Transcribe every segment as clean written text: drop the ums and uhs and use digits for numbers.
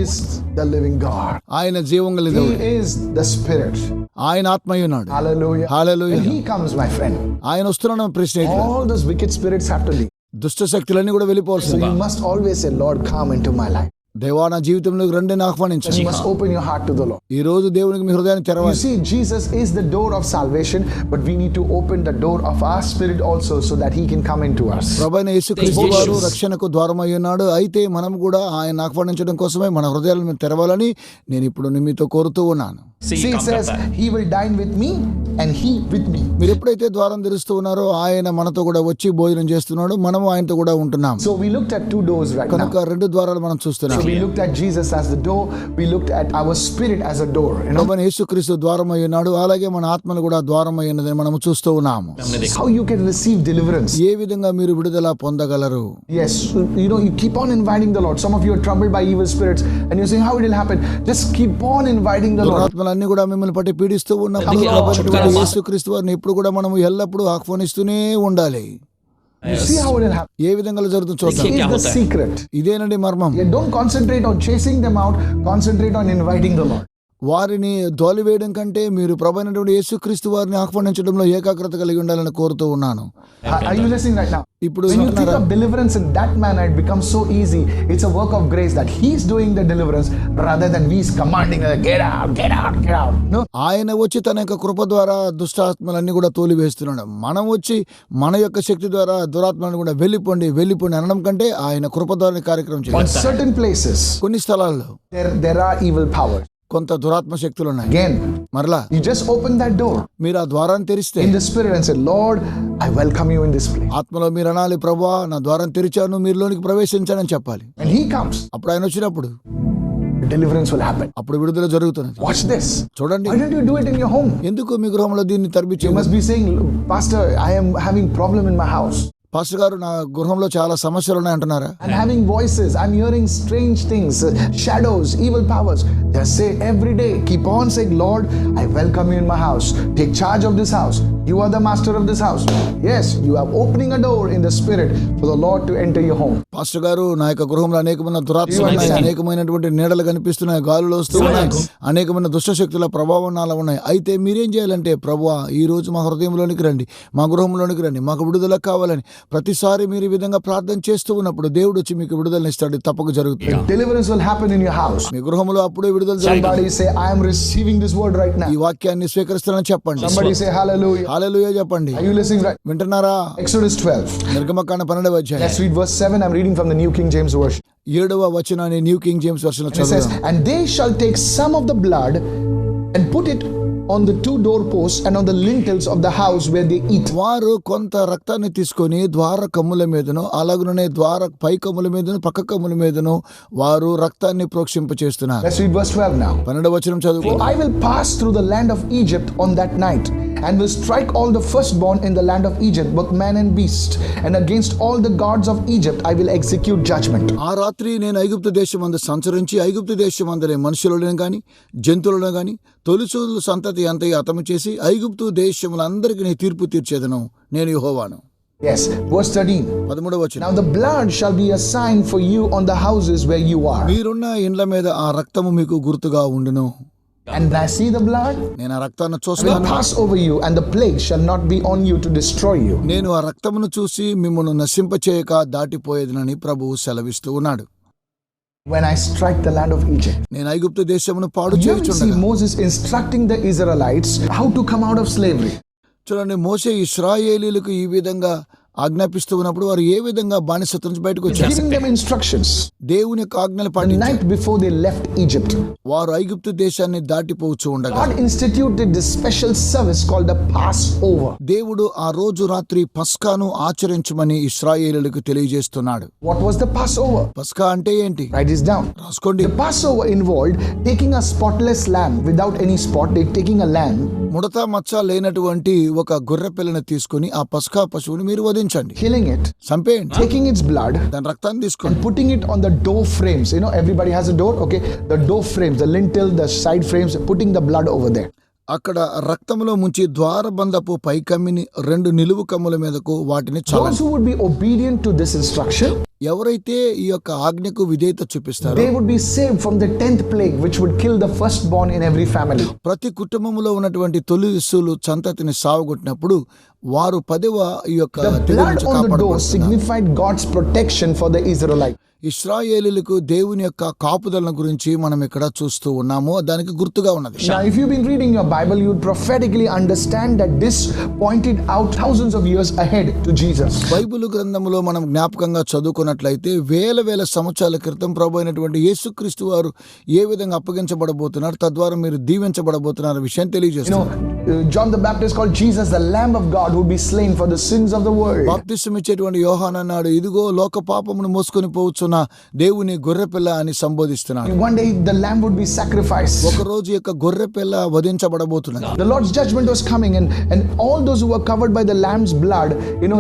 is the living God. ఆయన జీవం గల He దేవుడు. is the Spirit. ఆయన ఆత్మయున్నాడు. Hallelujah. Hallelujah. When He comes, my friend, ఆయన వస్తున్నాడు ప్రశ్న. all those wicked spirits have to leave. దుష్ట శక్తులన్నీ కూడా So వెళ్ళిపోవాల్సింది. you must always say, Lord, come into my life. దేవా నా జీవితంలోకి రండి అని And ఆహ్వానించండి. you must open your heart to the Lord. ఈ రోజు దేవునికి మీ హృదయాన్ని You తెరవాలి. see, Jesus is the door of salvation, but we need to open the door of our spirit also so that He can come into us. ప్రభువైన యేసుక్రీస్తు వారు రక్షణకు ద్వారమై ఉన్నాడు. అయితే మనం కూడా ఆయన ఆహ్వానించడం కోసమే మన హృదయాలను తెరవాలని నేను ఇప్పుడు మీతో కోరుతూ ఉన్నాను. See, it says, He will dine with me and He with me. మీరు ఎప్పుడైతే ద్వారం తెరుస్తూ ఉన్నారో ఆయన మనతో కూడా వచ్చి భోజనం చేస్తున్నాడు, మనము ఆయనతో కూడా ఉంటున్నాం. So we looked at two doors right now. కనుక రెండు ద్వారాలు మనం చూస్తున్నాం. So we looked at Jesus as the door, we looked at our spirit as a door. You know ప్రభువైన యేసుక్రీస్తు ద్వారమై ఉన్నాడు, అలాగే మన ఆత్మను కూడా ద్వారమై ఉన్నదని మనం చూస్తూ ఉన్నాము. how you can receive deliverance. ఏ విధంగా మీరు విడుదల పొందగలరు? Yes, you know, you keep on inviting the Lord. Some of you are troubled by evil spirits and you're saying, how it will happen? Just keep on inviting the Lord. దురాత్మలన్నీ కూడా మిమ్మల్ని పట్టి పీడిస్తూ ఉన్నప్పుడు ప్రభువైనటువంటి యేసుక్రీస్తు వారిని ఎప్పుడు కూడా మనము ఎల్లప్పుడూ ఆహ్వానిస్తూనే ఉండాలి. You see how it will happen. ఏ విధంగా జరుగుతుందో చూద్దాం. This is the secret. ఇదేనండి మర్మం. Yeah, don't concentrate on chasing them out, concentrate on inviting the Lord. వారిని తోలివేయడం కంటే మీరు ప్రభువైనటువంటి యేసుక్రీస్తు వారిని ఆహ్వానించడంలో ఏకాగ్రత కలిగి ఉండాలని కోరుతూ ఉన్నాను. Are you listening right now? ఇప్పుడు When you think of deliverance in that manner, it becomes so easy. It's a work of grace that He's doing the deliverance rather than we's commanding, get out, get out, get out. No. ఆయన వచ్చి తన యొక్క కృప ద్వారా దుష్టాత్మలన్నీ కూడా తోలివేస్తున్నాడు. మనం వచ్చి మన యొక్క శక్తి ద్వారా దురాత్మలను కూడా వెళ్ళిపోండి వెళ్ళిపోండి అనడం కంటే ఆయన కృప ద్వారా కార్యక్రమం On చేయాలి. certain places, కొన్ని స్థలాల్లో there are evil powers. కొంత దురాత్మ శక్తులు ఉన్నాయి. Again, మరలా you just open that door మీరు ఆ ద్వారాన్ని తెరిస్తే in the spirit and say, Lord, I welcome you in this place. ఆత్మలో మీరు అనాలి, ప్రభువా నా ద్వారం తెరిచాను, మీరులోనికి ప్రవేశించానని చెప్పాలి. When He comes, అప్పుడు ఆయన వచ్చినప్పుడు deliverance will happen. అప్పుడు విడుదల జరుగుతున్నది. Watch this. చూడండి, Why don't you do it in your home? ఎందుకు మీ గృహంలో దీన్ని తరిపించి? You must be saying, Pastor, I am having problem in my house. Pastor గారు నా గృహంలో చాలా సమస్యలు ఉన్నాయి అంటున్నారా? I'm having voices. I'm hearing strange things, shadows, evil powers. Just say every day, keep on saying, Lord, I welcome you in my house. Take charge of this house. You are the master of this house. Yes, you are opening a door in the spirit for the Lord to enter your home. Pastor గారు నా యొక్క గృహంలో అనేకమైన దురాత్మలు ఉన్నాయి, అనేకమైనటువంటి నీడలు కనిపిస్తున్నాయి, గాలులు వస్తూ ఉన్నాయి, అనేకమైన దుష్టశక్తుల ప్రభావం నాలో ఉన్నాయి. అయితే మీరేం చేయాలంటే, ప్రభువా ఈ రోజు మా హృదయంలోనికి రండి, మా గృహంలోనికి రండి, మాకు విడుదల కావాలని ప్రతిసారి మీరు ఈ విధంగా ప్రార్థన చేస్తూ ఉన్నప్పుడు దేవుడు వచ్చి మీకు విడుదల ఇస్తాడు. తప్పక జరుగుతుంది. Deliverance will happen in your house. మీ గృహంలో అప్పుడే విడుదల జరుగుతుంది. Somebody say, I am receiving this word right now. ఈ వాక్యాన్ని స్వీకరిస్తానని చెప్పండి. Somebody say hallelujah. హల్లెలూయా చెప్పండి. Are you listening right? వింటున్నారా? Exodus 12. నిర్గమకాండ 12వ అధ్యాయం. Let's read verse 7. I'm reading from the New King James Version. 7వ వచనాన్ని న్యూ కింగ్ జేమ్స్ వెర్షన్ లో And it says, చదువుదాం. and they shall take some of the blood and put it on the two doorposts and on the lintels of the house where they eat. వారు కొంత రక్తాన్ని తీసుకొని ద్వార కమ్ముల మీదను అలాగనే ద్వార పై కమ్ముల మీదను పక్క కమ్ముల మీదను వారు రక్తాన్ని ప్రోక్షింప చేస్తున్నారు. Let's read verse 12 now. 12వ వచనం చదువు. I will pass through the land of Egypt on that night and will strike all the firstborn in the land of Egypt, both man and beast, and against all the gods of Egypt I will execute judgment. ఆ రాత్రి నేను ఐగుప్తు దేశమందు సంచరించి ఐగుప్తు దేశమందలి మనుషులను గాని జంతువులను గాని తొలిచూలు సంతతి అంతయు హతము చేసి ఐగుప్తు దేశములందరికీ నీ తీర్పు తీర్చేదను, నేను యెహోవాను. Yes, verse 13. 13వ వచనం. Now the blood shall be a sign for you on the houses where you are. మీరున్న ఇండ్ల మీద ఆ రక్తము మీకు గుర్తుగా ఉండును. And I see the blood, నేను ఆ రక్తాన్ని I will చూస్తాను, pass over you, and the plague shall not be on you to destroy you. నేను ఆ రక్తమును చూసి మిమ్మల్ని నశింపచేయక దాటిపోయేదనని ప్రభువు సెలవిస్తూ ఉన్నాడు. When I strike the land of Egypt. నేను ఐగుప్తు దేశమును పాడు You see చేయుచుండగా. Moses instructing the Israelites how to come out of slavery. చూడండి, మోషే ఇశ్రాయేలీయులకు ఈ విధంగా ఆజ్ఞాపిస్తూ ఉన్నప్పుడు వారు ఏ విధంగా బానిసత్వం నుంచి బయటకు వచ్చారు? Giving them instructions. దేవుని యొక్క ఆజ్ఞలు The పాటించారు. night before they left Egypt, వారు ఐగుప్తు దేశాన్ని దాటిపోవచ్చు ఉండగా God instituted this special service called the Passover. దేవుడు ఆ రోజు రాత్రి పస్కాను ఆచరించమని ఇశ్రాయేలీయులకు తెలియజేస్తున్నాడు. What was the Passover? పస్కా అంటే ఏంటి? Write this down. రాసుకోండి. The Passover involved taking a spotless lamb without any spot. They taking a lamb, ముడత మచ్చ లేనటువంటి ఒక గొర్రె పిల్లని తీసుకుని ఆ పస్కా పశువుని మీరు వధించండి, killing it, చంపేయండి, taking its blood, దాని రక్తాన్ని తీసుకొని and putting it on the door frames. You know, everybody has a door, okay? The door frames, the lintel, the side frames, putting the blood over there. అక్కడ రక్తములో ముంచి ద్వారబంధపు పైకమ్మిని 2 నిలువు కమ్ముల మీదకు వాటిని చల్లండి. Those who would be obedient to this instruction, ఎవరైతే ఈ యొక్క ఆజ్ఞకు విధేయత చూపిస్తారో they would be saved from the 10th plague, which would kill the firstborn in every family. ప్రతి కుటుంబంలో ఉన్నటువంటి తొలి శిశువులు సంతతిని సావగొట్టినప్పుడు వారు 10వ ఈ యొక్క The తెగులు blood నుంచి on the door కాపాడబడుతున్నారు. signified God's protection for the Israelites. ఇశ్రాయేలీయులకు దేవుని యొక్క కాపుదలను గురించి మనం ఇక్కడ చూస్తూ ఉన్నాము. దానికి గుర్తుగా ఉన్నది. Now, if you've been reading your Bible, you would prophetically understand that this pointed out thousands of years ahead to Jesus. Bible గ్రంథంలో మనం జ్ఞాపకంగా చదువుకున్నట్లయితే వేల సంవత్సరాల క్రితం ప్రభు అయినటువంటి యేసుక్రీస్తు వారు ఏ విధంగా అప్పగించబడబోతున్నారు, తద్వారా మీరు దీవించబడబోతున్నారు విషయం తెలియజేస్తున్నారు. John the Baptist called Jesus the Lamb of God who would be slain for the sins of the world. బాప్తిసం ఇచ్చేటువంటి యోహాను అన్నాడు, ఇదిగో లోక పాపమును మోసుకొని పోవచ్చున్న దేవుని గొర్రెపిల్ల అని సంబోధిస్తున్నాడు. One day the lamb would be sacrificed. ఒక రోజు యొక్క గొర్రెపిల్ల వధించబడబోతున్నది. The Lord's judgment was coming, and all those who were covered by the lamb's blood,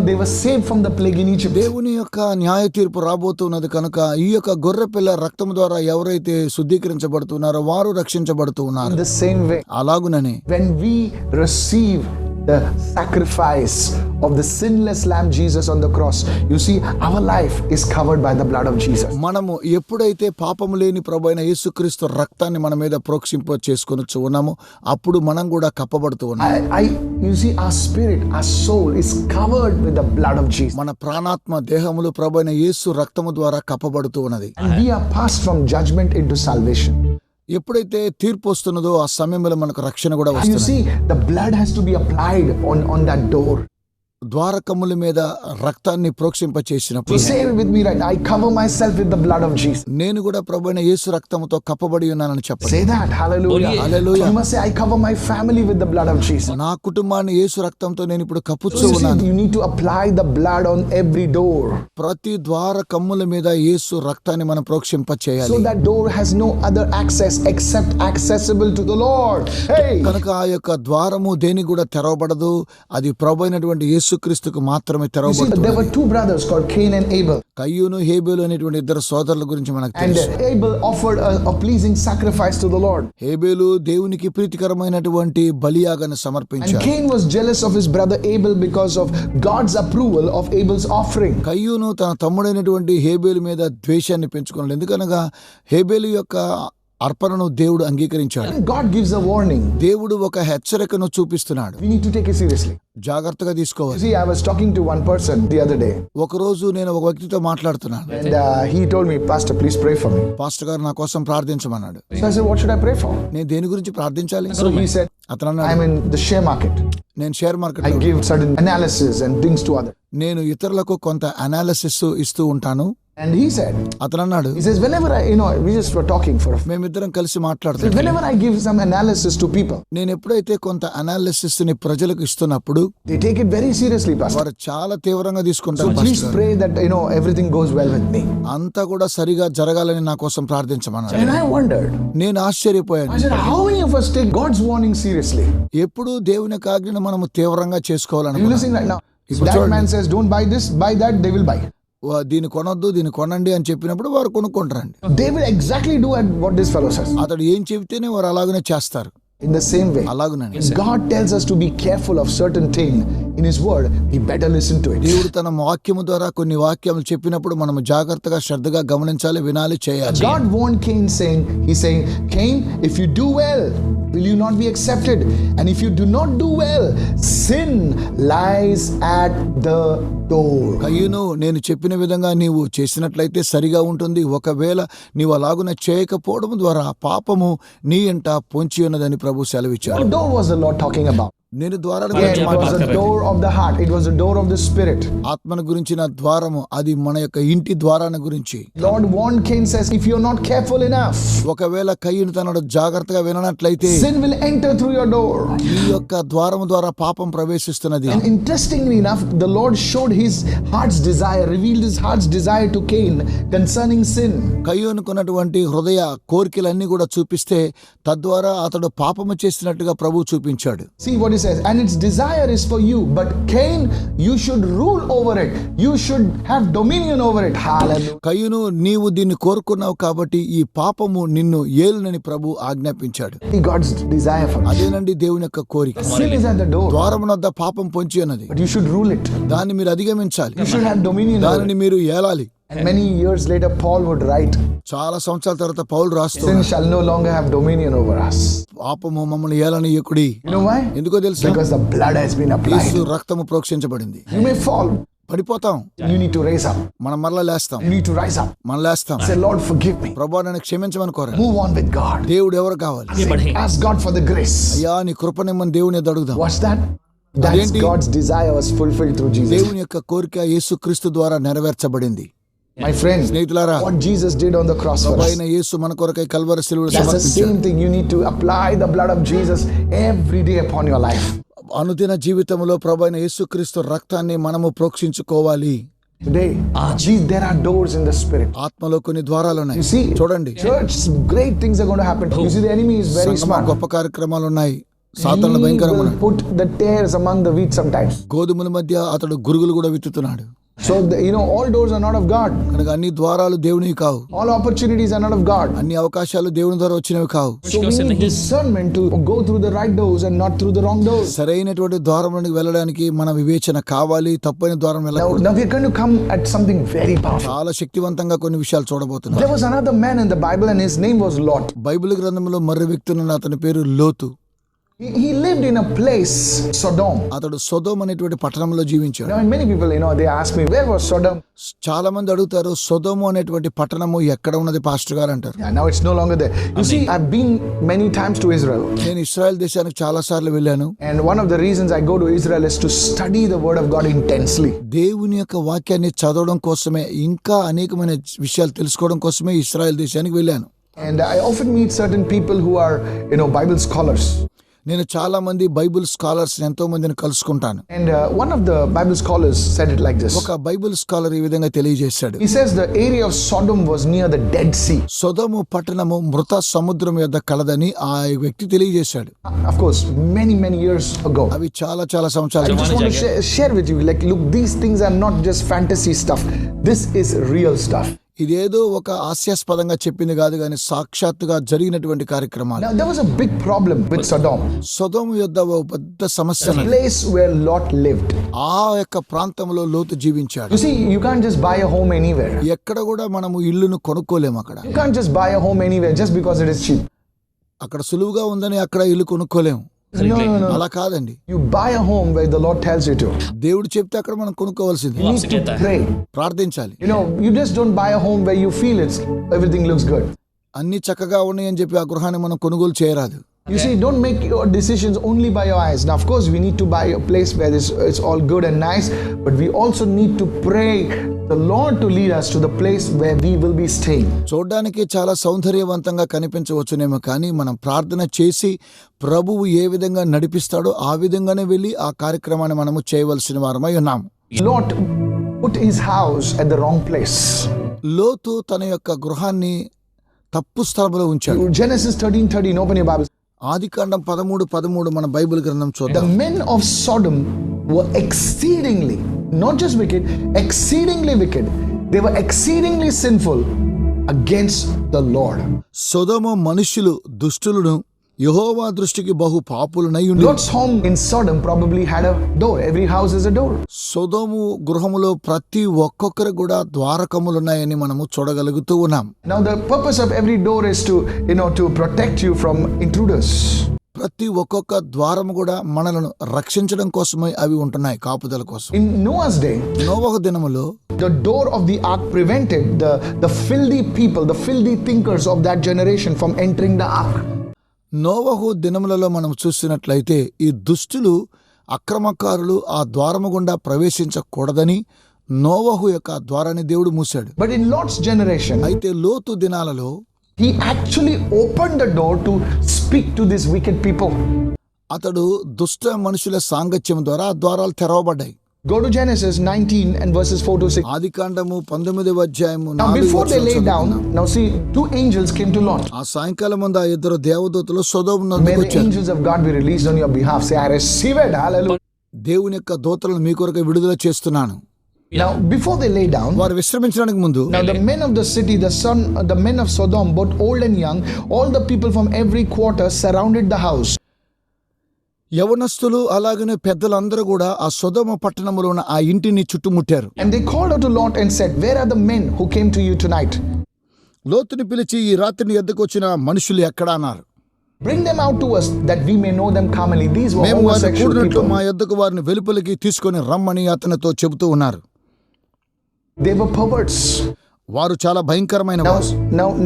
they were saved from the plague in Egypt. దేవుని యొక్క న్యాయ తీర్పు రాబోతున్నది కనుక ఈ యొక్క గొర్రెపిల్ల రక్తం ద్వారా ఎవరైతే శుద్ధీకరించబడుతున్నారో వారు రక్షించబడుతూ ఉన్నారు. In the same way, అలాగుననే when we receive the sacrifice of the sinless lamb Jesus on the cross, you see, our life is covered by the blood of Jesus. మనము ఎప్పుడైతే పాపము లేని ప్రభువైన యేసుక్రీస్తు రక్తాన్ని మన మీద ప్రోక్షింప చేసుకొనొచ్చు ఉన్నామో అప్పుడు మనం కూడా కప్పబడుతూ ఉన్నాం. You see, our spirit, our soul is covered with the blood of Jesus. మన ప్రాణాత్మ దేహములు ప్రభువైన యేసు రక్తము ద్వారా కప్పబడుతూ ఉన్నది. And we are passed from judgment into salvation. ఎప్పుడైతే తీర్పు వస్తున్నదో ఆ సమయంలో మనకు రక్షణ కూడా And you వస్తుంది. see, the blood has to be applied on that door. ద్వారకముల మీద రక్తాన్ని ప్రోక్షింప So చేసినప్పుడు say it with me, right? I cover myself with the blood of Jesus. నేను కూడా ప్రభువైన యేసు రక్తముతో కప్పబడి ఉన్నానని చెప్పండి. Say that. Hallelujah. Hallelujah. You must say, I cover my family with the blood of Jesus. నా కుటుంబాన్ని యేసు రక్తంతో నేను ఇప్పుడు కప్పుచూ So you ఉన్నాను. see, you need to apply the blood on every door. ప్రతి ద్వారకమ్ముల మీద యేసు రక్తాన్ని మనం ప్రోక్షింప చేయాలి. So that door has no other access except accessible to the Lord. Hey! కనుక ఆ యొక్క ద్వారము దేనికి కూడా తెరవబడదు, అది ప్రభువైనటువంటి యేసుక్రీస్తుకు మాత్రమే You see, there తెరవబడుతుంది. were two brothers called Cain and Abel. కయ్యూను హేబేలు అనేటువంటి ఇద్దరు సోదరుల గురించి మనకు And తెలుసు. Abel offered a pleasing sacrifice to the Lord. హేబేలు దేవునికి ప్రీతికరమైనటువంటి బలియాగాన్ని And సమర్పించాడు. Cain was jealous of his brother Abel because of God's approval of Abel's offering. కయ్యూను తన తమ్ముడైనటువంటి హేబేలు మీద ద్వేషాన్ని పెంచుకున్నాడు. ఎందుకనగా హేబేలు యొక్క అర్పణను దేవుడు అంగీకరించాడు. And God gives a warning. దేవుడు ఒక హెచ్చరికను చూపిస్తున్నాడు. We need to take it seriously. జాగ్రత్తగా You తీసుకోవాలి. see, I was talking to one person the other day, ఒకరోజు నేను ఒక వ్యక్తితో మాట్లాడుతున్నాను. and he told me, Pastor, please pray for me. Pastor గారు నా కోసం ప్రార్థించమన్నాడు. So I said, what should I pray for? నేను దేని గురించి ప్రార్థించాలి? So he said, అతను అన్నాడు, I'm in the share market. నేను share market I give certain analysis and things to others. నేను ఇతరులకు కొంత అనాలిసిస్ ఇస్తూ ఉంటాను. And he said, అతను అన్నాడు, he says, whenever we just were talking for a few. మేమిద్దరం కలిసి So మాట్లాడుతున్నాం. whenever I give some analysis to people, నేను ఎప్పుడైతే కొంత అనాలిసిస్ ని ప్రజలకు ఇస్తున్నప్పుడు they take it very seriously, Pastor. వారు చాలా తీవ్రంగా So తీసుకుంటారు. please పాస్టర్ గారు. pray that, everything goes well with me. అంతా కూడా సరిగా జరగాలని నా కోసం ప్రార్థించమన్నాడు. And I wondered, నేను ఆశ్చర్యపోయాను. I said, how many of us take God's warning seriously? ఎప్పుడు దేవుని యొక్క ఆజ్ఞను మనము తీవ్రంగా Are you చేసుకోవాలనుకున్నాను. listening right now? If ఇప్పుడు that చూడండి. man says, don't buy this, buy that, they will buy. దీన్ని కొనొద్దు, దీన్ని కొనండి అని చెప్పినప్పుడు వారు కొనుక్కుంటారండి. They will exactly do what this fellow says. అతడు ఏం చెబితేనే వారు అలాగనే చేస్తారు. In the same way, అలాగునండి. if God tells us to be careful of certain thing in His Word, we better listen to it. దేవుడు తన వాక్యము ద్వారా కొన్ని వాక్యములు చెప్పినప్పుడు మనము జాగ్రత్తగా శ్రద్ధగా గమనించాలి, వినాలి, చేయాలి. God warned Cain He's saying, Cain, if you do well, will you not be accepted? And if you do not do well, sin lies at the door. కయ్యూను, నేను చెప్పిన విధంగా నీవు చేసినట్లయితే సరిగా ఉంటుంది. ఒకవేళ నీవు అలాగున చేయకపోవడం ద్వారా పాపము నీ ఇంట పొంచి ఉన్నదని ప్రభు సెలవిచ్చాడు. What door was the Lord talking about? నేను ద్వారాన్ని Again, గురించి it was the మాట్లాడుతున్నాను. door of the heart. It was the door of the spirit. ఆత్మను గురించిన ద్వారము, అది మన యొక్క ఇంటి ద్వారాన్ని గురించి. Lord warned Cain, says, if you're not careful enough, ఒకవేళ కయ్యూను తనడు జాగ్రత్తగా విననట్లయితే sin will enter through your door. ఈ యొక్క ద్వారము ద్వారా పాపం ప్రవేశిస్తున్నది. And interestingly enough, the Lord showed His heart's desire, revealed His heart's desire to Cain concerning sin. కయ్యూనుకున్నటువంటి హృదయ కోరికలన్నీ కూడా చూపిస్తే తద్వారా అతడు పాపము చేసినట్టుగా ప్రభు చూపించాడు. See what is says, and its desire is for you, but Cain, you should rule over it. You should have dominion over it. Hallelujah. కయ్యూను, నీవు దీన్ని కోరుకున్నావు కాబట్టి ఈ పాపము నిన్ను ఏలునని ప్రభు ఆజ్ఞాపించాడు. God's desire for us. అదేనండి దేవుని యొక్క కోరిక. Sin is at the door, ద్వారమునొద్ద పాపం పొంచి ఉన్నది, but you should rule it. దాన్ని మీరు అధిగమించాలి, You should have dominion over it. దానిని మీరు ఏలాలి. And many years later, Paul would write, చాలా సంవత్సరాల తర్వాత పౌలు రాస్తూ sin shall no longer have dominion over us. పాపము మమ్మల్ని ఏలనీయకుడి. You know why? ఎందుకో తెలుసా? Because the blood has been applied. యేసు రక్తము ప్రోక్షించబడింది. You may fall. పడిపోతాం, You need to raise up. మనం మరలా లేస్తాం, You need to rise up. మనం లేస్తాం. Say, Lord, forgive me. ప్రభు నన్ను క్షమించమని కోరాను. Move on with God. దేవుడు ఎవరు కావాలి? Say, ask God for the grace. అయ్యా నీ కృపనిమ్మని దేవుని ఎదుట అడుగుదాం. What's that? That's God's desire was fulfilled through Jesus. దేవుని యొక్క కోరిక యేసుక్రీస్తు ద్వారా నెరవేర్చబడింది. My friends, స్నేహితులారా, what Jesus did on the cross for us. అయిన యేసు మన కొరకై కల్వరి శిలువలో That's the సమర్పించాడు. same thing. You need to apply the blood of Jesus every day upon your life. అనుదిన జీవితంలో ప్రభు అయిన యేసుక్రీస్తు రక్తాన్ని మనము ప్రోక్షించుకోవాలి. Today, there are doors in the spirit. ఆత్మలో కొన్ని ద్వారాలు ఉన్నాయి. You see, చూడండి, church, great things are going to happen. You see, the enemy is very సంగమా smart. గొప్ప కార్యక్రమాలు ఉన్నాయి. He సాతాను will భయంకరమైన put the tares among the wheat sometimes. గోధుమల మధ్య అతడు గురుగులు కూడా విత్తుతున్నాడు. So, all doors are not of God. కనుక అన్ని ద్వారాలు దేవునివి కావు, All opportunities are not of God. అన్ని అవకాశాలు దేవుని ద్వారా వచ్చినవి కావు. So we need discernment to go through the right doors and not through the wrong doors. సరైనటువంటి ద్వారంలోకి వెళ్ళడానికి మన వివేచన కావాలి, తప్పైన ద్వారం వెళ్ళకూడదు. Now we are going to come at something very powerful. చాలా శక్తివంతంగా కొన్ని విషయాలు చూడబోతున్నాం. There was another man in the Bible and his name was Lot. Bible గ్రంథంలో మర్రి వ్యక్తున్న అతని పేరు లోతు. He lived in a place, Sodom. అతడు సొదోమ్ అనేటువంటి పట్టణంలో జీవించాడు. Now, and many people, they ask me, where was Sodom? చాలా మంది అడుగుతారు, సొదోము అనేటువంటి పట్టణము ఎక్కడ ఉన్నది పాస్టర్ గారు అంటారు. Yeah, now it's no longer there. You see, I've been many times to Israel. నేను ఇశ్రాయేల్ దేశానికి చాలా సార్లు వెళ్ళాను. And one of the reasons I go to Israel is to study the word of God intensely. దేవుని యొక్క వాక్యాన్ని చదవడం కోసమే, ఇంకా అనేకమైన విషయాలు తెలుసుకోవడం కోసమే ఇశ్రాయేల్ దేశానికి వెళ్ళాను. And I often meet certain people who are, Bible scholars. నేను చాలా మంది బైబిల్ స్కాలర్స్ ఎంతో మందిని కలుసుకుంటాను. And one of the Bible scholars said it like this. ఒక బైబిల్ స్కాలర్ ఈ విధంగా తెలియజేశాడు. He says the area of Sodom was near the Dead Sea. సొదొము పట్టణము మృత సముద్రం యొద్ద కలదని ఆ వ్యక్తి తెలియజేశాడు. Of course, many years ago. అవి చాలా సంవత్సరాల I just want to share with you, look, these things are not just fantasy stuff. This is real stuff. ఇదేదో ఒక హాస్యాస్పదంగా చెప్పింది కాదు, కానీ సాక్షాత్తుగా జరిగినటువంటి కార్యక్రమాలు. Now there was a big problem with Sodom. సొదొము యొద్ద ఓ పెద్ద సమస్య, Place where Lot lived. ఆ యొక్క ప్రాంతంలో లోతు జీవించాడు. You see, you can't just buy a home anywhere. ఎక్కడ కూడా మనము ఇల్లును కొనుక్కోలేము. అక్కడ You can't just buy a home anywhere just because it is cheap. అక్కడ సులువుగా ఉందని అక్కడ ఇల్లు కొనుక్కోలేము. No. అలా కాదండి. You buy a home where the Lord tells you to. దేవుడు చెప్తే అక్కడ మనం కొనుక్కోవాల్సింది. You need to pray. ప్రార్థించాలి. You just don't buy a home where you feel everything looks good. అన్ని చక్కగా ఉన్నాయని చెప్పి ఆ గృహాన్ని మనం కొనుగోలు చేయరాదు. You see, don't make your decisions only by your eyes. Now, of course, we need to buy a place where it's all good and nice, but we also need to pray the Lord to lead us to the place where we will be staying. చూడడానికి చాలా సౌందర్యవంతంగా కనిపించవచ్చునేమో, కానీ మనం ప్రార్థన చేసి ప్రభువు ఏ విధంగా నడిపిస్తాడో ఆ విధంగానే వెళ్ళి ఆ కార్యక్రమాన్ని మనము చేయవలసిన వారమై ఉన్నాము. Lot put his house at the wrong place. లోతు తన యొక్క గృహాన్ని తప్పు స్థలంలో ఉంచాడు. Genesis 13:13, open your Bibles. ఆదికాండం 13:13 మన బైబిల్ గ్రంథం The చూద్దాం. men of Sodom were exceedingly, not just wicked, exceedingly wicked. They were exceedingly sinful against the Lord. సొదొమ మనుష్యులు దుష్టులను యెహోవా దృష్టికి బహు పాపులనై ఉండి. Lot's home in Sodom probably had a door. Every house is a door. సొదొము గృహములో ప్రతి ఒక్కొక్కరు కూడా ద్వారకములున్నాయని మనము చూడగలుగుతూ ఉన్నాం. Now the purpose of every door is to protect you from intruders. ప్రతి ఒక్కొక్క ద్వారము కూడా మనలను రక్షించడం కోసమే అవి ఉంటున్నాయి, కాపుదల కోసం. In Noah's day, నోవహు దినములో the door of the ark prevented the filthy people, the filthy thinkers of that generation from entering the ark. నోవహు దినములలో మనం చూసినట్లయితే ఈ దుష్టులు, అక్రమకారులు ఆ ద్వారము గుండా ప్రవేశించకూడదని నోవహు యొక్క ద్వారాన్ని దేవుడు మూశాడు. But in Lot's generation, అయితే లోతు దినాలలో he actually opened the door to speak to these wicked people. అతడు దుష్ట మనుషుల సాంగత్యం ద్వారా ఆ ద్వారాలు తెరవబడ్డాయి. Go to Genesis 19 and verses 4 to 6. ఆదికాండము 19వ అధ్యాయము Now 4 before they lay వచనం down, చదువుకుందాం. now see, two angels came to Lot. ఆ సాయంకాలం ముందు ఆ ఇద్దరు దేవదూతలు సొదొమ May నొద్దకు the వచ్చారు. angels of God be released on your behalf. Say, I receive it. Hallelujah. దేవుని యొక్క దూతలను మీ కొరకు విడుదల చేస్తున్నాను. Now before they lay down, వారు విశ్రమించడానికి ముందు now the men of the city, the men of Sodom, both old and young, all the people from every quarter surrounded the house. యవనస్తులు అలాగనే పెద్దలందరూ కూడా ఆ సొదొమ పట్టణంలో ఉన్న ఆ ఇంటిని చుట్టుముట్టారు. And they called out to Lot and said, where are the men who came to you tonight? లోతుని పిలిచి ఈ రాత్రిని ఎద్దకు వచ్చిన మనుషులు ఎక్కడా అన్నారు. Bring them out to us that we may know them commonly. These were మేము వారిని homosexual కూడినట్లు people. మా యొద్దకు వారిని వెలుపలికి తీసుకొని రమ్మని అతనితో చెబుతూ ఉన్నారు. They were perverts. వారు చాలా భయంకరమైన వారు.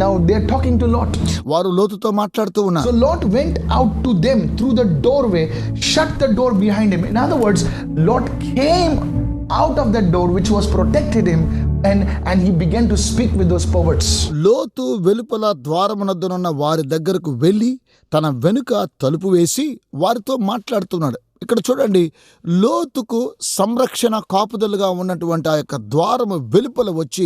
Now they're talking to Lot. వారు లోతుతో మాట్లాడుతూ So ఉన్నారు. Lot went out to them through the doorway, shut the door behind him. In other words, Lot came out of that door which was protected him, and he began to speak with those perverts. లోతు వెలుపల ద్వారమునద్దనున్న వారి దగ్గరకు వెళ్ళి తన వెనుక తలుపు వేసి వారితో మాట్లాడుతున్నాడు. ఇక్కడ చూడండి, లోతుకు సంరక్షణ కాపుదలుగా ఉన్నటువంటి ఆ యొక్క ద్వారము వెలుపల వచ్చి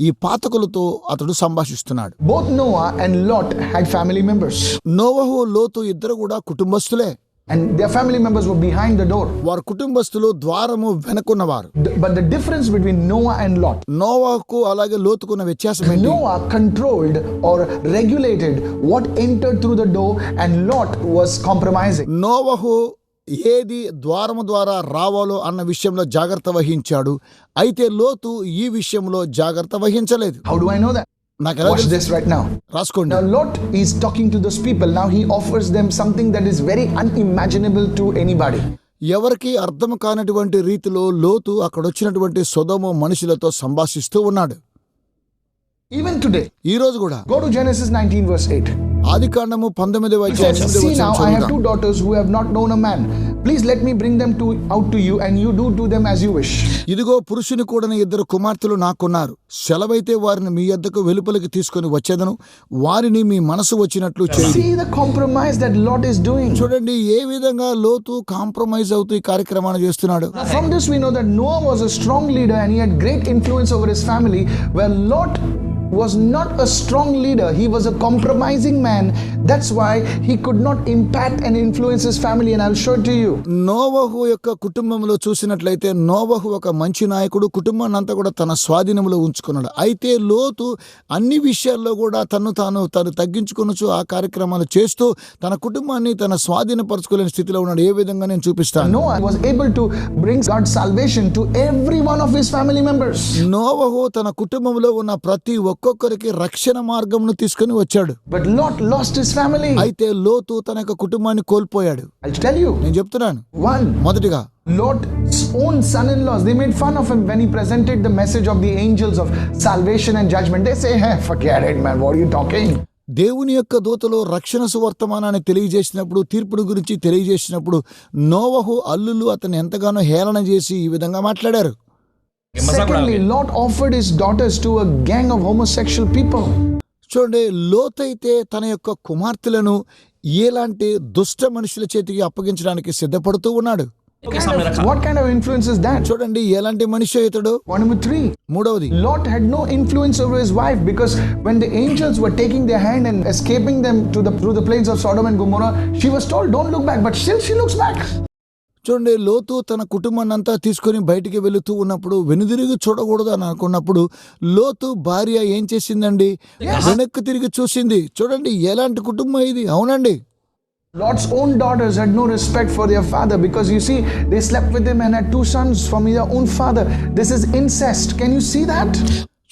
ఈ పాతకులతో అతడు సంభాషిస్తున్నాడు. Both Noah and Lot had family members, నోవహు లోతు ఇద్దరు కూడా కుటుంబస్తులే. and their family members were behind the door. వారు కుటుంబస్తులు ద్వారము వెనుకున్నవారు. But the difference between Noah and Lot, నోవాకు అలాగే లోతుకున్న వ్యత్యాసం ఏంటి? Noah controlled or regulated what entered through the door, and Lot was compromising. నోవహు ఏది ద్వారము ద్వారా రావాలో అన్న విషయంలో జాగ్రత్త వహించాడు. అయితే లోతు ఈ విషయంలో జాగ్రత్త వహించలేదు. How do I know that? నాకు ఎలా Watch తెలుసు? this right now. రాసుకోండి. Now Lot is talking to those people. Now he offers them something that is very unimaginable to anybody. ఎవరికి అర్థం కానటువంటి రీతిలో లోతు అక్కడ వచ్చినటువంటి సొదొమ మనుషులతో సంభాషిస్తూ ఉన్నాడు. Even today, ఈ రోజు కూడా go to Genesis 19 verse 8. ఆదికాండము 19వ He అధ్యాయం says, 8వ see వచనం now I have చదువుదాం. two daughters who have not known a man. Please let me bring them out to you, and you do to them as you wish. ఇదిగో పురుషుని కూడని ఇద్దరు కుమార్తెలు నాకున్నారు. సెలవైతే వారిని మీ యొద్దకు వెలుపలికి తీసుకొని వచ్చేదను. వారిని మీ మనసు వచ్చినట్లు చేయి. See the compromise that Lot is doing. చూడండి ఏ విధంగా లోతు కాంప్రమైజ్ అవుతూ ఈ కార్యక్రమాన్ని చేస్తున్నాడు. From this we know that Noah was a strong leader and he had great influence over his family, where Lot was not a strong leader. He was a compromising man. That's why he could not impact and influence his family, and I'll show it to you. నోవహు యొక్క కుటుంబంలో చూసినట్లయితే నోవహు ఒక మంచి నాయకుడు, కుటుంబాన్ని అంతా కూడా తన స్వాధీనంలో ఉంచుకున్నాడు. అయితే లోతు అన్ని విషయాల్లో కూడా తను తగ్గించుకొనొచ్చు ఆ కార్యక్రమాలు చేస్తూ తన కుటుంబాన్ని తన స్వాధీనపరచుకోలేని స్థితిలో ఉన్నాడు. ఏ విధంగా నేను చూపిస్తాను. Noah was able to bring God's salvation to every one of his family members. నోవహు తన కుటుంబంలో ఉన్న ప్రతి ఒక్కొక్కరికి రక్షణ మార్గమును తీసుకొని వచ్చాడు. But Lot lost his family. అయితే లోతు తన యొక్క కుటుంబాన్ని కోల్పోయాడు. I'll tell you. నేను చెప్తున్నాను. One, మొదటిగా Lot's own son-in-laws, they made fun of him when he presented the message of the angels of salvation and judgment. They say, hey, forget it, man. What are you talking? దేవుని యొక్క దూతలో రక్షణ సువర్తమానాన్ని తెలియజేసినప్పుడు, తీర్పుడు గురించి తెలియజేసినప్పుడు నోవహు అల్లులు అతన్ని ఎంతగానో హేళన చేసి ఈ విధంగా మాట్లాడారు. Secondly, Lot offered his daughters to a gang of homosexual people. చూడండి, లోతైతే తన యొక్క కుమార్తెలను ఎలాంటి దుష్ట మనుషుల చేతికి అప్పగించడానికి సిద్ధపడుతూ ఉన్నాడు. What kind of influence is that? చూడండి ఎలాంటి మనిషి ఇతడు. Point number 3. మూడవది, Lot had no influence over his wife, because when the angels were taking their hand and escaping them through the plains of Sodom and Gomorrah, she was told, don't look back, but still she looks back. చూడండి లోతు తన కుటుంబాన్ని అంతా తీసుకొని బయటికి వెళుతూ ఉన్నప్పుడు వెనుదిరిగి చూడకూడదు అని అనుకున్నప్పుడు లోతు భార్య ఏం చేసిందండి? వెనక్కి తిరిగి చూసింది. చూడండి ఎలాంటి కుటుంబం ఇది. అవునండి, Lot's own daughters had no respect for their father, because you see, they slept with him and had 2 sons from their own father. This is incest. Can you see that?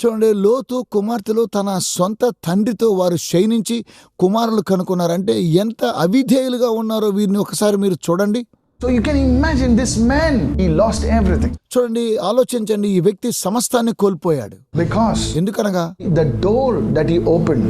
చూడండి లోతు కుమార్తెలు తన సొంత తండ్రితో వారు శయనించి కుమారులు కనుక్కున్నారంటే ఎంత అవిధేయులుగా ఉన్నారో వీరిని ఒకసారి మీరు చూడండి. So you can imagine this man, he lost everything. చూడండి ఆలోచించండి, ఈ వ్యక్తి సమస్తాన్ని కోల్పోయాడు. Because ఎందుకనగా the door that he opened,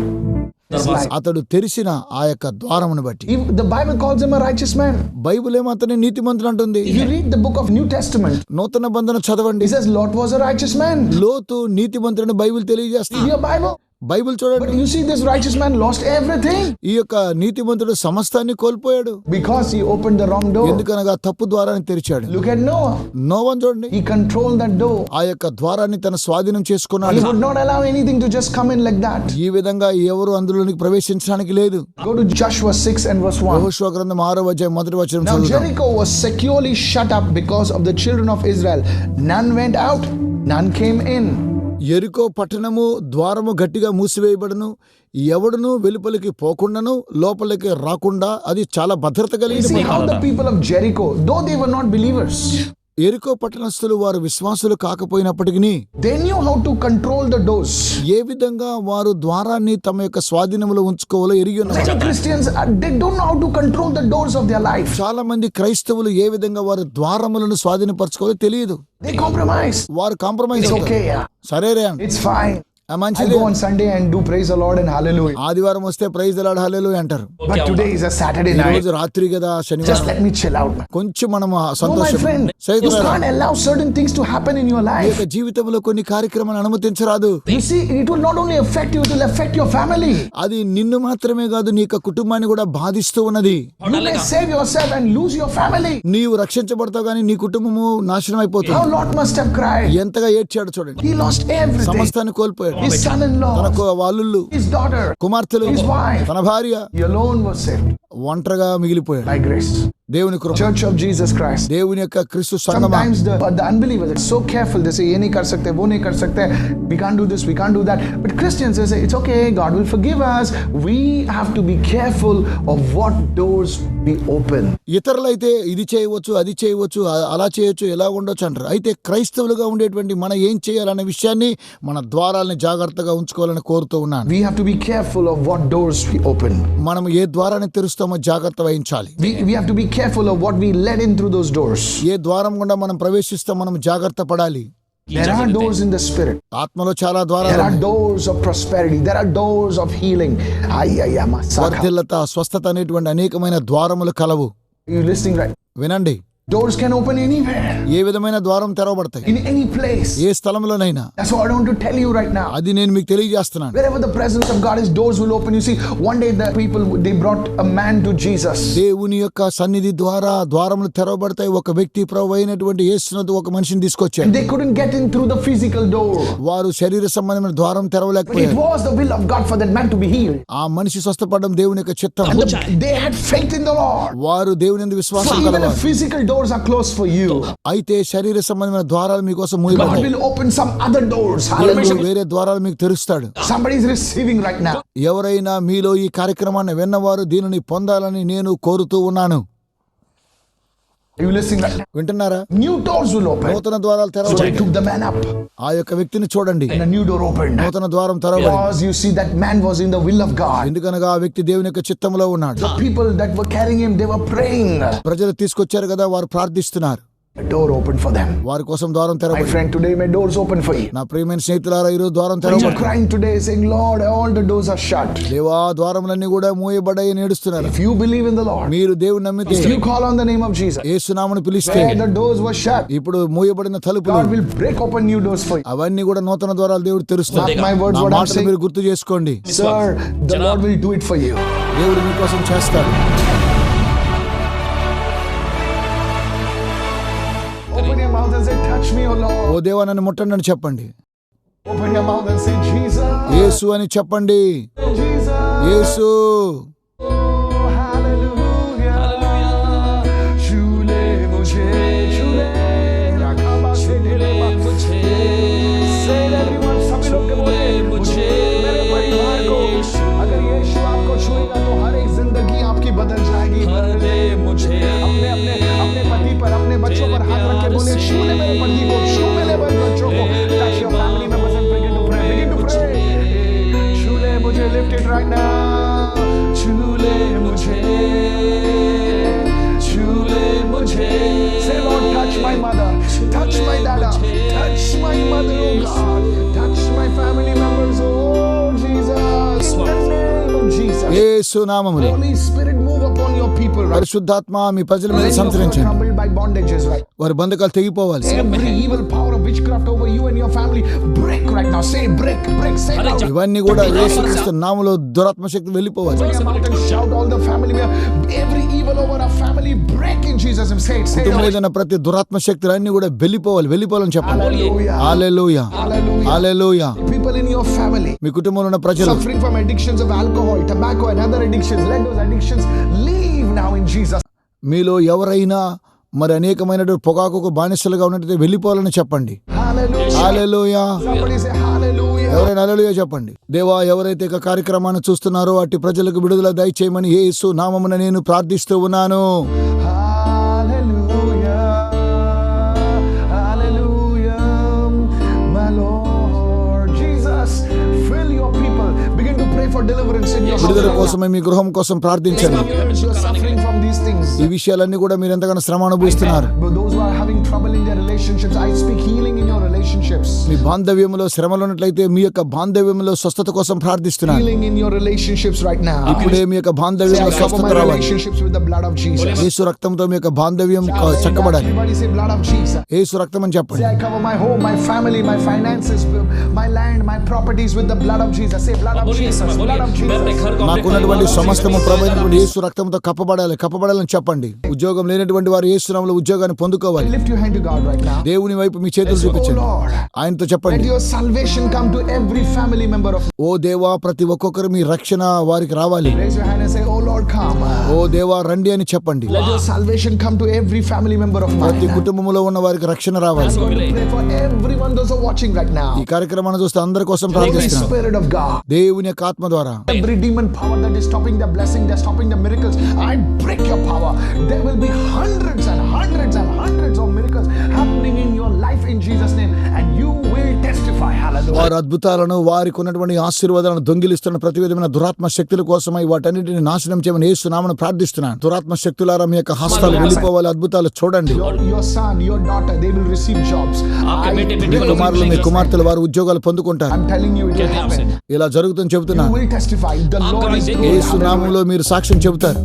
అతడు తెరిచిన ఆ యొక్క ద్వారమును బట్టి. the Bible calls him a righteous man. Bible ఏమో అతని నీతిమంతుడు అంటుంది. If you read the book of New Testament, నూతన బంధన చదవండి. it says Lot was a righteous man. లోతు నీతిమంతుడని బైబిల్ తెలియజేస్తుంది. Your Bible? బైబిల్ But చూడండి, you see, this righteous man lost everything ఈ యొక్క నీతిమంతుడు సమస్తాన్ని కోల్పోయాడు. because he opened the wrong door. ఎందుకనగా తప్పు ద్వారాన్ని తెరిచాడు. Look at Noah. నోవను చూడండి, He controlled that door. ఆ యొక్క ద్వారాన్ని తన స్వాధీనం He చేసుకున్నాడు. would not allow anything to just come in like that. ఈ విధంగా ఎవరు అందులోనికి ప్రవేశించడానికి లేదు. Go to Joshua 6 and verse 1. యెహోషువ గ్రంథం 6వ అధ్యాయం 1వ వచనం Now చదువుదాం. Jericho was securely shut up because of the children of Israel. None went out, none came in. యెరికో పట్టణము ద్వారము గట్టిగా మూసివేయబడును, ఎవడును వెలుపలికి పోకుండాను లోపలికి రాకుండా అది చాలా భద్రత You కలిగిన see పట్టణం. how the people of Jericho, though they were not believers, యెరికో పట్టణస్థులు వారు విశ్వాసులు కాకపోయినప్పటికీ they knew how to control the doors. ఏ విధంగా వారు ద్వారాన్ని తమ యొక్క స్వాధీనంలో ఉంచుకోవాలో ఎరిగి ఉన్నారు. Many Christians, they don't know how to control the doors of their life. చాలా మంది క్రైస్తవులు ఏ విధంగా వారి ద్వారములను స్వాధీనపరచుకోవాలో తెలియదు. They compromise. వారు కాంప్రమైజ్ It's అవుతారు. okay, yeah. సరేరే అండి, It's fine. ఆ I మంచిది. go on Sunday and do praise the Lord and hallelujah. ఆదివారం వస్తే ప్రైజ్ ది లార్డ్ హల్లెలూయా అంటారు. But today is a Saturday ఈ night. రోజు రాత్రి కదా, Just శనివారం, let me chill out, man. కొంచెం మనం No, my సంతోషం. friend. You సైతులారా, can't allow certain things to happen in your ఈ life. యొక్క జీవితంలో కొన్ని కార్యక్రమాలు అనుమతించరాదు. You see, it will not only affect you, it will affect your family. అది నిన్ను మాత్రమే కాదు, నీ యొక్క కుటుంబాన్ని కూడా బాధిస్తూ ఉన్నది. You may save yourself and lose your family. నీవు రక్షించబడతావు కానీ నీ కుటుంబము నాశనం How అయిపోతుంది. Lot must have cried. ఎంతగా ఏడ్చాడు చూడండి. He lost everything. సమస్తాన్ని కోల్పోయాడు. His son-in-law, తనకు వాళ్ళుళ్ళు, his daughter, కుమార్తెలు, his wife. తన భార్య He alone was saved ఒంటరిగా మిగిలిపోయాడు. by grace. దేవుని కృప, Church of Jesus Christ. దేవుని యొక్క క్రీస్తు సంగమా. Sometimes the unbelievers are so careful. They say, "Ye nahi kar sakte, wo nahi kar sakte. We can't do this, we can't do that." But Christians, they say, "It's okay. God will forgive us." We have to be careful of what doors we open. ఇతరులైతే ఇది చేయవచ్చు, అది చేయవచ్చు, అలా చేయొచ్చు, ఎలా ఉండొచ్చు అంటారు. అయితే క్రైస్తవులుగా ఉండేటువంటి మనం ఏం చేయాలనే విషయాన్ని, మన ద్వారాలని జాగ్రత్తగా ఉంచుకోవాలని కోరుతూ ఉన్నాను. We have to be careful of what doors we open. మనం ఏ ద్వారాన్ని తెరుస్తామో జాగ్రత్త వహించాలి. We have to be careful of what we let in through those doors. ఏ ద్వారం గుండా మనం ప్రవేశిస్తాం మనం జాగ్రత్త పడాలి. There are doors in the spirit. ఆత్మలో చాలా There ద్వారాలు are ఉన్నాయి. doors of prosperity. There are doors of healing. Masaka. వర్ధిల్లత, స్వస్థత అనేటువంటి అనేకమైన ద్వారములు కలవు. You listening right? వినండి, Doors can open anywhere, ఏ విధమైన ద్వారం తెరవబడతాయి, in any place. A స్థలంలోనైనా. That's what I want to tell you right now. అది నేను మీకు తెలియజేస్తున్నాను. Wherever the presence of God is, doors will open. You see, one day the people, they brought a man to Jesus. దేవుని యొక్క సన్నిధి ద్వారా ద్వారములు తెరవబడతాయి. ఒక వ్యక్తి ప్రభు అయినటువంటి యేసునొద్దకు ఒక మనిషిని తీసుకొచ్చారు. And they couldn't get in through the physical door. వారు శరీర సంబంధమైన ద్వారం But it తెరవలేకపోయారు. was the will of God for that man to be healed. ఆ మనిషి స్వస్థపడడం దేవుని యొక్క చిత్తం. They had faith in the Lord. వారు దేవుని యందు So విశ్వాసం even if కలవారు. physical doors are closed for you, అయితే శరీర సంబంధమైన ద్వారాలు మీకోసం God మూయబడతాయి. will open some other doors. దేవుడు Hallelujah. వేరే ద్వారాలు మీకు తెరుస్తాడు. Somebody is receiving right now. ఎవరైనా మీలో ఈ కార్యక్రమాన్ని విన్నవారు దీనిని పొందాలని నేను కోరుతూ ఉన్నాను. Are you listening right now? వింటున్నారా? New doors will open. నూతన ద్వారాలు So they తెరవబడతాయి. took the man up ఆ యొక్క వ్యక్తిని చూడండి, and a new door opened. నూతన ద్వారం తెరవబడింది. Because you see that man was in the will of God. ఎందుకనగా ఆ వ్యక్తి దేవుని యొక్క చిత్తంలో ఉన్నాడు. The people that were carrying him, they were praying. ప్రజలు తీసుకొచ్చారు కదా, వారు ప్రార్థిస్తున్నారు. A door opened for them. వారి కోసం ద్వారం My తెరవబడింది. friend, today my doors open for you. నా ప్రియమైన స్నేహితులారా, ఈరోజు ద్వారం When you're తెరవబడింది. crying today saying, "Lord, all the doors are shut." దేవా, ద్వారములన్నీ కూడా మూయబడ్డాయి నేడుస్తున్నారు. If you believe in the Lord, మీరు దేవుని నమ్మితే, if you call on the name of Jesus, యేసునామమును పిలిస్తే, where the doors were shut, ఇప్పుడు మూయబడిన తలుపులు God will break open new doors for you. అవన్నీ కూడా నూతన ద్వారాలు దేవుడు తెరుస్తాడు. Mark my words, నా what I'm మాటలు saying. మీరు గుర్తు చేసుకోండి. Sir, the Lord will do it for you. దేవుడు మీకోసం చేస్తాడు. Open your mouth and say, "Touch me, O Lord." ఓ దేవా, నన్ను ముట్టండి అని చెప్పండి. Open your mouth and say, "Jesus." యేసు అని చెప్పండి. Jesus. Yesu. Oh, hallelujah. Chule mujhe, chule. Rakaba se dele ma. Say it everyone, सभी लोग के बोले, मुझे मेरे परिवार को, अगर यीशु आपको छुएगा तो हर एक जिंदगी आपकी बदल जाएगी. मुझे अपने पति पर, अपने बच्चों पर हाथ रख के बोले, छू ले मेरे पति को, छू ले मेरे बच्चों को. Touch your family members and begin to pray. Begin to pray. छू ले मुझे, lift it right now. छू ले मुझे, छू ले मुझे. Say, Lord, touch my mother, touch my dada, touch my mother, oh God, touch my family members, oh Jesus, in the name of Jesus. యేసు నామములో Holy Spirit, move upon your people right పరిశుద్ధాత్మ మీ ప్రజల మీద now. Many of you are సంచరించండి. troubled by bondages, right? వారి బంధకాలు తెగిపోవాలి. Every evil power of witchcraft over you and your family, break right now. Say break, break, say it out. ఇవన్నీ కూడా యేసుక్రీస్తు నామములో దురాత్మ శక్తి వెళ్ళిపోవాలి. Open your mouth and shout all the family. Every evil over our family, break in Jesus' name. Say it, say it. కుటుంబంలో ఏదైనా ప్రతి దురాత్మ శక్తులు అన్ని కూడా వెళ్ళిపోవాలని చెప్పండి. Hallelujah. Hallelujah, Hallelujah. Hallelujah. People in your family మీ కుటుంబంలో ఉన్న ప్రజలు suffering from addictions of alcohol, tobacco and other addictions, let those addictions leave now in Jesus. మీలో ఎవరైనా మరి అనేకమైనటువంటి పొగాకుకు బానిసలుగా ఉన్నట్టు వెళ్ళిపోవాలని చెప్పండి. Hallelujah. హల్లెలూయా. Somebody say hallelujah. ఎవరైనా హల్లెలూయా చెప్పండి. దేవా, ఎవరైతే ఈ కార్యక్రమాన్ని చూస్తున్నారో అట్టి ప్రజలకు విడుదల దయచేయమని యేసు నామమున నేను ప్రార్థిస్తూ ఉన్నాను. Hallelujah. Hallelujah. My Lord Jesus, fill your people. Begin to pray for deliverance in your house. విడుదల కోసమే మీ గృహం కోసం ప్రార్థించండి. You're suffering from these things. ఈ విషయాలన్నీ కూడా మీరు ఎంతగానో శ్రమ అనుభవిస్తున్నారు. But those who are having trouble in their relationships, I speak healing in your relationships. మీ బాంధవ్యంలో శ్రమలు ఉన్నట్లయితే మీ యొక్క బాంధవ్యంలో స్వస్థత కోసం ప్రార్థిస్తున్నాను. Healing in your relationships right now. ఇప్పుడే మీ యొక్క బాంధవ్యంలో Say, I cover స్వస్థత my రావాలి. relationships with the blood of Jesus. యేసు రక్తంతో మీ యొక్క బాంధవ్యం చక్కబడాలి. Everybody say blood of Jesus. యేసు రక్తం అని చెప్పండి. Say, I cover my home, my family, my finances, my land, my properties with the blood of Jesus. Say blood of Jesus, blood of Jesus. నాకున్నటువంటి సమస్తము ప్రభువైనటువంటి యేసు రక్తంతో కప్పబడాలని చెప్పండి. ఉద్యోగం లేనటువంటి వారు యేసు నామములో ఉద్యోగాన్ని పొందుకోవాలి. Lift your hand to God right now. దేవుని వైపు మీ చేతులు చూపించండి. Lord, ఆయనతో let చెప్పండి, your salvation come to every family member of. ఓ దేవా, ప్రతి ఒక్కొక్కరు మీ రక్షణ వారికి రావాలి. Raise your hand and say, oh Lord, come. ఓ దేవా, రండి అని చెప్పండి. Let your salvation come to every family member of ప్రతి mine. కుటుంబంలో ఉన్న వారికి రక్షణ రావాలి. I'm going to pray for everyone those who are watching right now. ఈ కార్యక్రమాన్ని చూస్తే అందరి కోసం Holy ప్రార్థిస్తున్నాను. Spirit of God. దేవుని యొక్క ఆత్మ ద్వారా Every demon power that is stopping the blessing, they're stopping the miracles, I break your power. There will be hundreds and hundreds and hundreds of miracles happening in your life in Jesus' name, and you will testify. Hallelujah. వారి అద్భుతాలను, వారికి ఉన్నటువంటి ఆశీర్వాదాలను దొంగిలిస్తున్న ప్రతి విధమైన దురాత్మ శక్తుల కోసమై వాటన్నిటిని నాశనం చేయమని యేసు నామమున ప్రార్థిస్తున్నాను. దురాత్మ శక్తులారా, మీ యొక్క హస్తాలు వెళ్ళిపోవాలి. అద్భుతాలు చూడండి. Your son, your daughter, they will receive jobs. మీ కుమారులు, మీ కుమార్తెలు వారు ఉద్యోగాలు పొందుకుంటారు. I'm telling you, it will happen. ఇలా జరుగుతుందని You చెబుతున్నాను. will testify. The Lord is Yesu good. నామములో మీరు సాక్ష్యం చెబుతారు.